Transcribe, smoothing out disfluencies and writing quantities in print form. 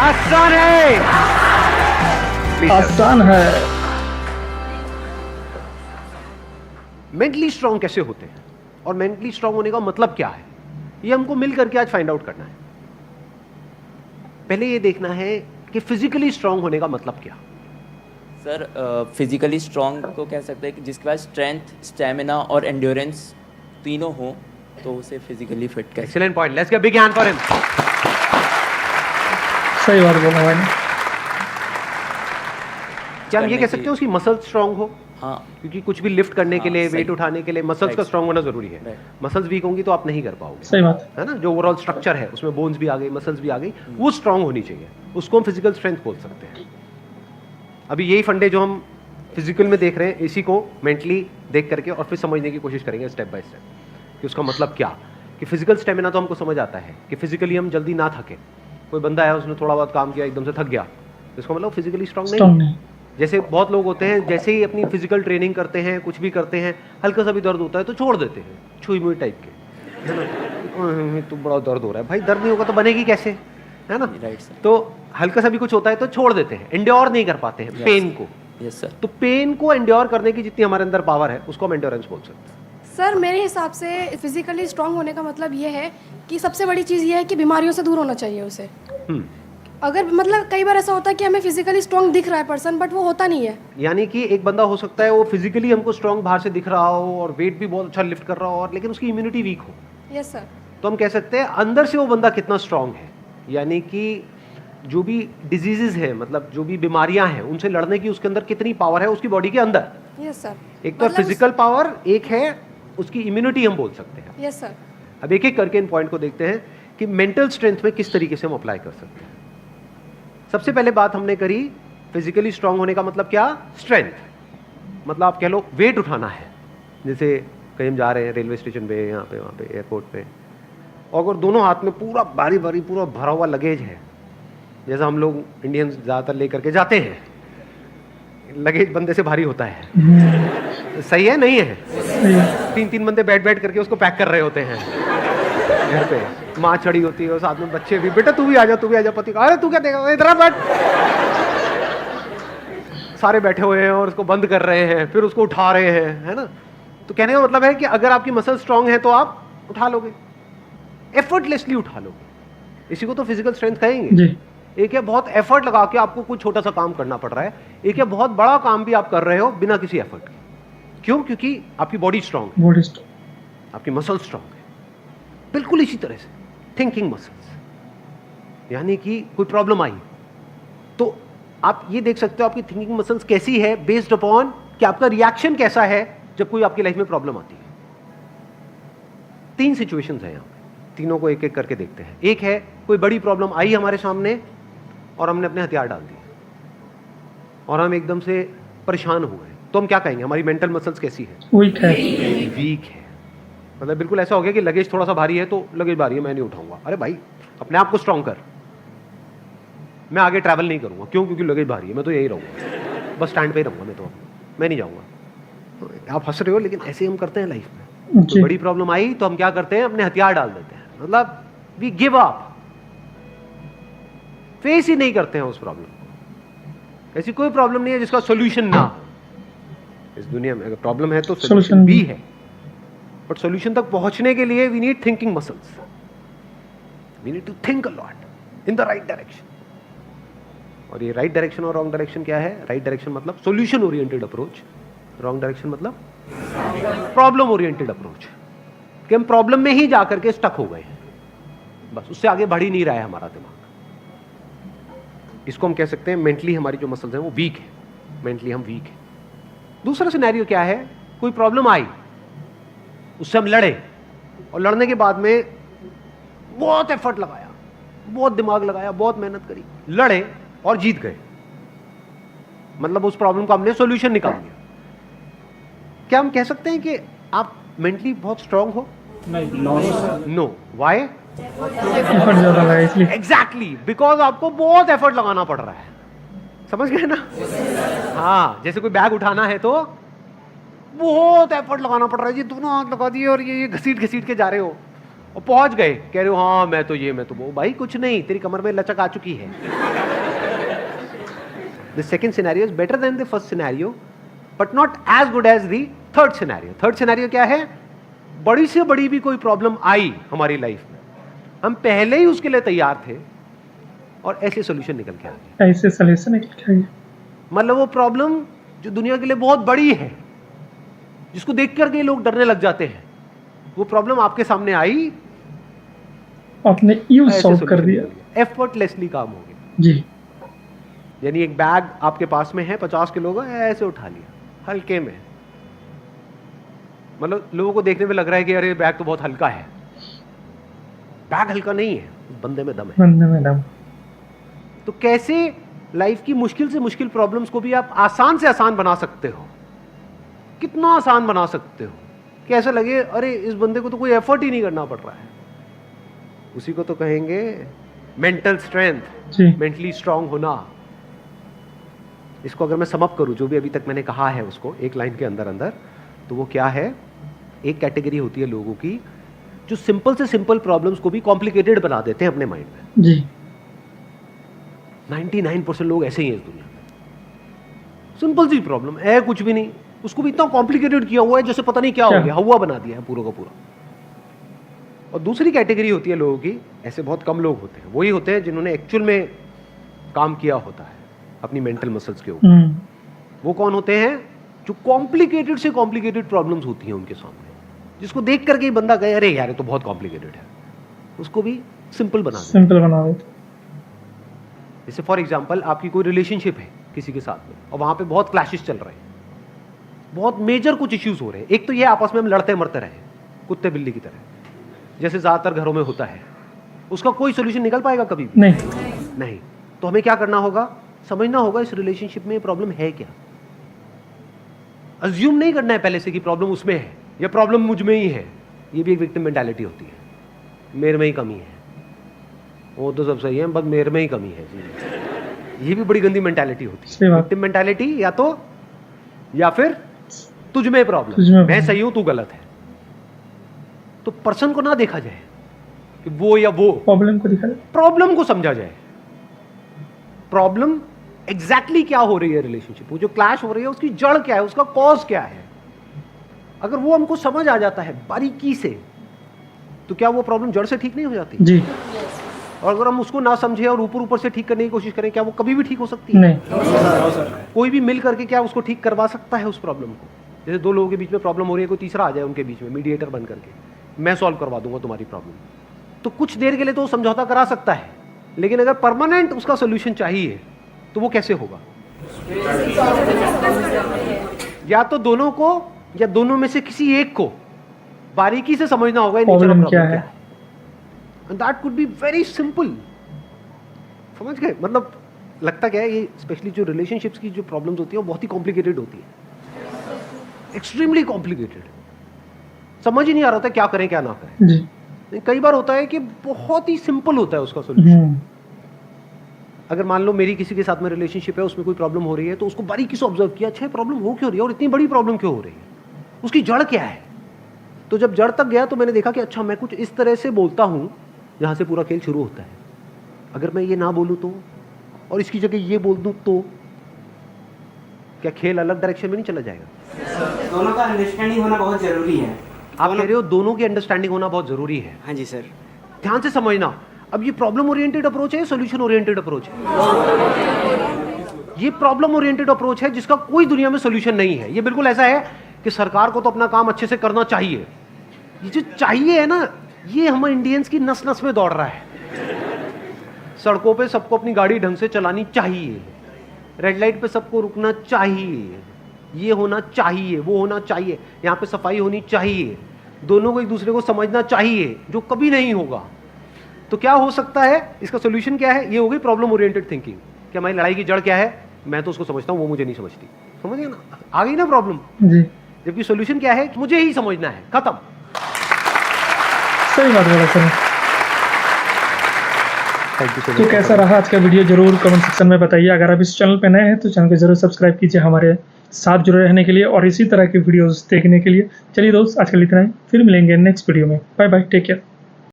आसान है। Please, sir. आसान है। मेंटली स्ट्रांग कैसे होते हैं और मेंटली स्ट्रांग होने का मतलब क्या है, ये हमको मिल करके आज फाइंड आउट करना है। पहले ये देखना है कि फिजिकली स्ट्रांग होने का मतलब क्या। सर फिजिकली स्ट्रॉन्ग को कह सकते हैं कि जिसके पास स्ट्रेंथ, स्टेमिना और एंड्योरेंस तीनों हो तो उसे फिजिकली फिट कह सकते excellent point, let's give big hand for him. सही बात बोला भाई ने। क्या हम ये करने कह सकते हैं उसकी मसल स्ट्रांग हो? हैं। हाँ क्योंकि कुछ भी लिफ्ट करने के हाँ, लिए, सही। वेट उठाने के लिए मसल्स का Right. स्ट्रांग होना जरूरी है। Right. मसल्स वीक होंगी तो आप नहीं कर पाओगे, सही बात। है ना। जो ओवरऑल स्ट्रक्चर है उसमें बोन्स भी आ गई, मसल्स भी आ गई, वो स्ट्रांग होनी चाहिए, उसको हम फिजिकल स्ट्रेंथ बोल सकते हैं। अभी यही फंडे जो हम फिजिकल में देख रहे हैं, इसी को मेंटली देख करके और फिर समझने की कोशिश करेंगे स्टेप बाय स्टेप कि उसका मतलब क्या। कि फिजिकल स्टेमिना तो हमको समझ आता है कि फिजिकली हम जल्दी ना थके। कोई बंदा है उसने थोड़ा बहुत काम किया एकदम से थक गया तो इसका मतलब फिजिकली स्ट्रांग स्ट्रॉन्ग नहीं। नहीं। जैसे बहुत लोग होते हैं, जैसे ही अपनी फिजिकल ट्रेनिंग करते हैं, कुछ भी करते हैं, हल्का सा भी दर्द होता है तो छोड़ देते हैं, छुई मुई टाइप के, है ना। तो बड़ा दर्द हो रहा है, भाई दर्द नहीं होगा तो बनेगी कैसे, है ना। Right sir. तो हल्का सा भी कुछ होता है तो छोड़ देते हैं, एंड्योर नहीं कर पाते हैं पेन को। Yes sir. तो पेन को एंड्योर करने की जितनी हमारे अंदर पावर है उसको हम एंड्योरेंस बोल सकते हैं। सर मेरे हिसाब से फिजिकली स्ट्रांग होने का मतलब ये है कि सबसे बड़ी चीज़ ये है कि बीमारियों से दूर होना चाहिए उसे। अगर मतलब कई बार ऐसा होता है कि हमें फिजिकली स्ट्रांग दिख रहा है पर्सन, बट वो होता नहीं है। यानी कि एक बंदा हो सकता है वो फिजिकली हमको स्ट्रांग बाहर से दिख रहा हो और वेट भी बहुत अच्छा लिफ्ट कर रहा हो, और लेकिन उसकी इम्यूनिटी वीक हो। Yes sir. तो हम कह सकते हैं अंदर से वो बंदा कितना स्ट्रांग है। यानी कि जो भी डिजीजेज है, मतलब जो भी बीमारियां हैं, उनसे लड़ने की उसके अंदर कितनी पावर है उसकी बॉडी के अंदर। Yes sir. एक तो फिजिकल पावर, एक है उसकी इम्यूनिटी हम बोल सकते हैं। Yes sir. अब एक एक करके इन पॉइंट को देखते हैं कि मेंटल स्ट्रेंथ में किस तरीके से हम अप्लाई कर सकते हैं। सबसे पहले बात हमने करी फिजिकली स्ट्रांग होने का मतलब क्या, स्ट्रेंथ। मतलब आप कह लो वेट उठाना है। जैसे कहीं हम जा रहे हैं रेलवे स्टेशन पे, यहाँ पे, वहाँ पे, एयरपोर्ट पे, और अगर दोनों हाथ में पूरा भारी भारी पूरा भरा हुआ लगेज है, जैसा हम लोग इंडियंस ज़्यादातर लेकर के जाते हैं, लगेज बंदे से भारी होता है, सही है नहीं है? सही है। 3-3 बंदे बैठ बैठ करके उसको पैक कर रहे होते हैं घर पे। माँ चढ़ी होती है और साथ में बच्चे भी, बेटा तू भी आ जा, तू भी आ जा। पति का, अरे तू क्या देगा, इधर बैठ। सारे बैठे हुए हैं और उसको बंद कर रहे हैं, फिर उसको उठा रहे हैं, है ना। तो कहने का मतलब है कि अगर आपकी मसल स्ट्रांग है तो आप उठा लोगे, एफर्टलेसली उठा लोगे। इसी को तो फिजिकल स्ट्रेंथ कहेंगे। जी। एक है बहुत एफर्ट लगा के आपको कोई छोटा सा काम करना पड़ रहा है, एक है बहुत बड़ा काम भी आप कर रहे हो बिना किसी एफर्ट के। क्यों? क्योंकि आपकी बॉडी स्ट्रांग है, बॉडी स्ट्रॉन्ग। आपकी मसल स्ट्रांग है। बिल्कुल इसी तरह से थिंकिंग मसल्स, यानी कि कोई प्रॉब्लम आई तो आप ये देख सकते हो आपकी थिंकिंग मसल्स कैसी है, बेस्ड अपॉन कि आपका रिएक्शन कैसा है जब कोई आपकी लाइफ में प्रॉब्लम आती है। 3 सिचुएशंस हैं यहाँ पे, तीनों को एक एक करके देखते हैं। एक है कोई बड़ी प्रॉब्लम आई हमारे सामने और हमने अपने हथियार डाल दिए और हम एकदम से परेशान हुए, तो हम क्या कहेंगे, हमारी मेंटल मसल्स कैसी है, वीक है। वीक है। मतलब बिल्कुल ऐसा हो गया कि लगेज थोड़ा सा भारी है तो लगेज भारी है, मैं नहीं उठाऊंगा। अरे भाई अपने आप को स्ट्रांग कर, मैं आगे ट्रैवल नहीं करूंगा। क्यों? क्योंकि लगेज भारी है, मैं तो यही रहूंगा, बस स्टैंड पे ही रहूंगा, मैं नहीं जाऊंगा। तो आप हंस रहे हो लेकिन ऐसे ही हम करते हैं लाइफ में। जी। तो बड़ी प्रॉब्लम आई तो हम क्या करते हैं, अपने हथियार डाल देते हैं, मतलब वी गिव अप, फेस ही नहीं करते हैं उस प्रॉब्लम को। ऐसी कोई प्रॉब्लम नहीं है जिसका सोल्यूशन ना हो इस दुनिया में। अगर प्रॉब्लम है तो सोल्यूशन Solution भी है, बट सोल्यूशन तक पहुंचने के लिए we need thinking muscles. We need to think a lot in the right direction. और ये राइट डायरेक्शन और रॉन्ग डायरेक्शन क्या है? राइट डायरेक्शन मतलब solution oriented approach, wrong direction मतलब प्रॉब्लम ओरिएंटेड अप्रोच, कि हम प्रॉब्लम में ही जाकर के स्टक हो गए हैं, बस उससे आगे बढ़ ही नहीं रहा है हमारा दिमाग। इसको हम कह सकते हैं मेंटली हमारी जो मसल्स हैं वो वीक है, मेंटली हम वीक है। दूसरा सिनेरियो क्या है, कोई प्रॉब्लम आई, उससे हम लड़े और लड़ने के बाद में बहुत एफर्ट लगाया, बहुत दिमाग लगाया, बहुत मेहनत करी, लड़े और जीत गए, मतलब उस प्रॉब्लम का हमने सॉल्यूशन निकाल दिया। क्या हम कह सकते हैं कि आप मेंटली बहुत स्ट्रांग हो? नो। व्हाई? एफर्ट ज़्यादा लगा इसलिए। एग्जैक्टली, बिकॉज आपको बहुत एफर्ट लगाना पड़ रहा है। समझ गए ना? हाँ, जैसे कोई बैग उठाना है तो बहुत एफर्ट लगाना पड़ रहा है जी, दोनों हाथ लगा दिए और ये घसीट घसीट के जा रहे हो, और पहुंच गए, कह रहे हो हाँ मैं तो वो। भाई कुछ नहीं, तेरी कमर में लचक आ चुकी है। The second scenario is better than the first scenario but not as good as the third scenario. Third scenario क्या है? बड़ी से बड़ी भी कोई प्रॉब्लम आई हमारी लाइफ में, हम पहले ही उसके लिए तैयार थे और ऐसे सोल्यूशन निकल के आ गए। ऐसे सॉल्यूशन निकल के आ गए। मतलब वो प्रॉब्लम जो दुनिया के लिए बहुत बड़ी है, जिसको देख करके लोग डरने लग जाते हैं, वो प्रॉब्लम आपके सामने आई, आपने यूं सॉल्व कर दिया, एफर्टलेसली काम हो गया जी। यानी एक बैग आपके पास में है 50 किलो का, ऐसे उठा लिया हल्के में। मतलब लोगों को देखने में लग रहा है कि अरे बैग तो बहुत हल्का है। बैग हल्का नहीं है, बंदे में दम है। बंदे में दम। तो कैसे लाइफ की मुश्किल से मुश्किल प्रॉब्लम्स को भी आप आसान से आसान बना सकते हो? कितना आसान बना सकते हो कि ऐसा लगे अरे इस बंदे को तो कोई एफर्ट ही नहीं करना पड़ रहा है। उसी को तो कहेंगे मेंटल स्ट्रेंथ, मेंटली स्ट्रांग होना। इसको अगर मैं समअप करूं, जो भी अभी तक मैंने कहा है उसको एक लाइन के अंदर अंदर, तो वो क्या है? एक कैटेगरी होती है लोगों की जो सिंपल से सिंपल प्रॉब्लम्स को भी कॉम्प्लिकेटेड बना देते हैं अपने माइंड में। जी। 99% लोग ऐसे ही हैं इस दुनिया में। सिंपल सी प्रॉब्लम है, कुछ भी नहीं, उसको भी इतना कॉम्प्लिकेटेड किया हुआ है जैसे पता नहीं क्या हो गया, हवा बना दिया है पूरा का पूरा। और दूसरी कैटेगरी होती है लोगों की, ऐसे बहुत कम लोग होते हैं, वही होते हैं जिन्होंने एक्चुअल में काम किया होता है अपनी मेंटल मसल्स के ऊपर। वो कौन होते हैं? जो कॉम्प्लिकेटेड से कॉम्प्लिकेटेड प्रॉब्लम्स होती हैं उनके सामने, जिसको देख करके ही बंदा कहे अरे यार ये तो बहुत कॉम्प्लिकेटेड है, उसको भी सिंपल बना देते। जैसे फॉर एग्जांपल आपकी कोई रिलेशनशिप है किसी के साथ में और वहां पे बहुत क्लैशेस चल रहे हैं, बहुत मेजर कुछ इश्यूज हो रहे हैं। एक तो ये आपस में हम लड़ते मरते रहे कुत्ते बिल्ली की तरह, जैसे ज्यादातर घरों में होता है। उसका कोई सोल्यूशन निकल पाएगा कभी भी? नहीं। तो हमें क्या करना होगा? समझना होगा इस रिलेशनशिप में प्रॉब्लम है क्या। अज्यूम नहीं करना है पहले से कि प्रॉब्लम उसमें है या प्रॉब्लम मुझ में ही है। ये भी एक विक्टिम मेंटालिटी होती है, मेरे में ही कमी है, वो तो सब सही है बस मेरे में ही कमी है। ये भी बड़ी गंदी मेंटालिटी होती है, विक्टिम मेंटालिटी। या फिर तुझ में प्रॉब्लम, मैं सही हूं तू गलत है। तो पर्सन को ना देखा जाए कि वो या वो, प्रॉब्लम को समझा जाए। प्रॉब्लम एग्जैक्टली क्या हो रही है रिलेशनशिप, वो जो क्लैश हो रही है उसकी जड़ क्या है, उसका कॉज क्या है। अगर वो हमको समझ आ जाता है बारीकी से, तो क्या वो प्रॉब्लम जड़ से ठीक नहीं हो जाती जी। और अगर हम उसको ना समझे और ऊपर ऊपर से ठीक करने की कोशिश करें, क्या वो कभी भी ठीक हो सकती है? नहीं। कोई भी मिल करके क्या उसको ठीक करवा सकता है उस प्रॉब्लम को? जैसे दो लोगों के बीच में प्रॉब्लम हो रही है, कोई तीसरा आ जाए उनके बीच में मीडिएटर बन करके, मैं सॉल्व करवा दूंगा तुम्हारी प्रॉब्लम, तो कुछ देर के लिए तो समझौता करा सकता है, लेकिन अगर परमानेंट उसका सोल्यूशन चाहिए तो वो कैसे होगा? या तो दोनों को या दोनों में से किसी एक को बारीकी से समझना होगा प्रॉब्लम क्या है। And that could be very simple. समझ गए? मतलब लगता क्या है, ये स्पेशली जो रिलेशनशिप्स की जो प्रॉब्लम्स होती है वो बहुत ही कॉम्प्लिकेटेड होती है, एक्सट्रीमली कॉम्प्लिकेटेड। समझ ही नहीं आ रहा था क्या करें क्या ना करें जी। कई बार होता है कि बहुत ही सिंपल होता है उसका सोल्यूशन। अगर मान लो मेरी किसी के साथ में रिलेशनशिप है, उसमें कोई प्रॉब्लम हो रही है, तो उसको बारीकी से ऑब्जर्व किया, अच्छा प्रॉब्लम हो क्यों रही है और इतनी बड़ी प्रॉब्लम क्यों हो रही है, उसकी जड़ क्या है। तो जब जड़ तक गया तो मैंने देखा कि अच्छा मैं कुछ इस तरह से बोलता हूं जहां से पूरा खेल शुरू होता है। अगर मैं ये ना बोलूं तो, और इसकी जगह ये बोल दूं तो क्या खेल अलग डायरेक्शन में नहीं चला जाएगा? दोनों का अंडरस्टैंडिंग होना बहुत जरूरी है। आप कह रहे हो दोनों की अंडरस्टैंडिंग होना बहुत जरूरी है? हाँ जी सर। ध्यान से समझना, अब ये प्रॉब्लम ओरिएंटेड अप्रोच है, सॉल्यूशन ओरिएंटेड अप्रोच है? ये प्रॉब्लम ओरिएंटेड अप्रोच है जिसका कोई दुनिया में सॉल्यूशन नहीं है। ये बिल्कुल ऐसा है कि सरकार को तो अपना काम अच्छे से करना चाहिए, ये जो चाहिए है ना, ये हम इंडियंस की नस नस में दौड़ रहा है। सड़कों पे सबको अपनी गाड़ी ढंग से चलानी चाहिए, रेड लाइट पे सबको रुकना चाहिए, ये होना चाहिए, वो होना चाहिए, यहाँ पे सफाई होनी चाहिए, दोनों को एक दूसरे को समझना चाहिए, जो कभी नहीं होगा। तो क्या हो सकता है, इसका सोल्यूशन क्या है? ये हो गई प्रॉब्लम ओरिएंटेड थिंकिंग कि हमारी लड़ाई की जड़ क्या है, मैं तो उसको समझता हूँ, वो मुझे नहीं समझती। समझ गए ना, आ गई ना प्रॉब्लम जी। जबकि सोल्यूशन क्या है, मुझे ही समझना है, खत्म। सही बात बोला सर। तो कैसा रहा आज का वीडियो, जरूर कमेंट सेक्शन में बताइए। अगर आप इस चैनल पे नए हैं तो चैनल को जरूर सब्सक्राइब कीजिए हमारे साथ जुड़े रहने के लिए और इसी तरह के वीडियोस देखने के लिए। चलिए दोस्त, आज के लिए इतना ही, फिर मिलेंगे नेक्स्ट वीडियो में। Bye bye, take care.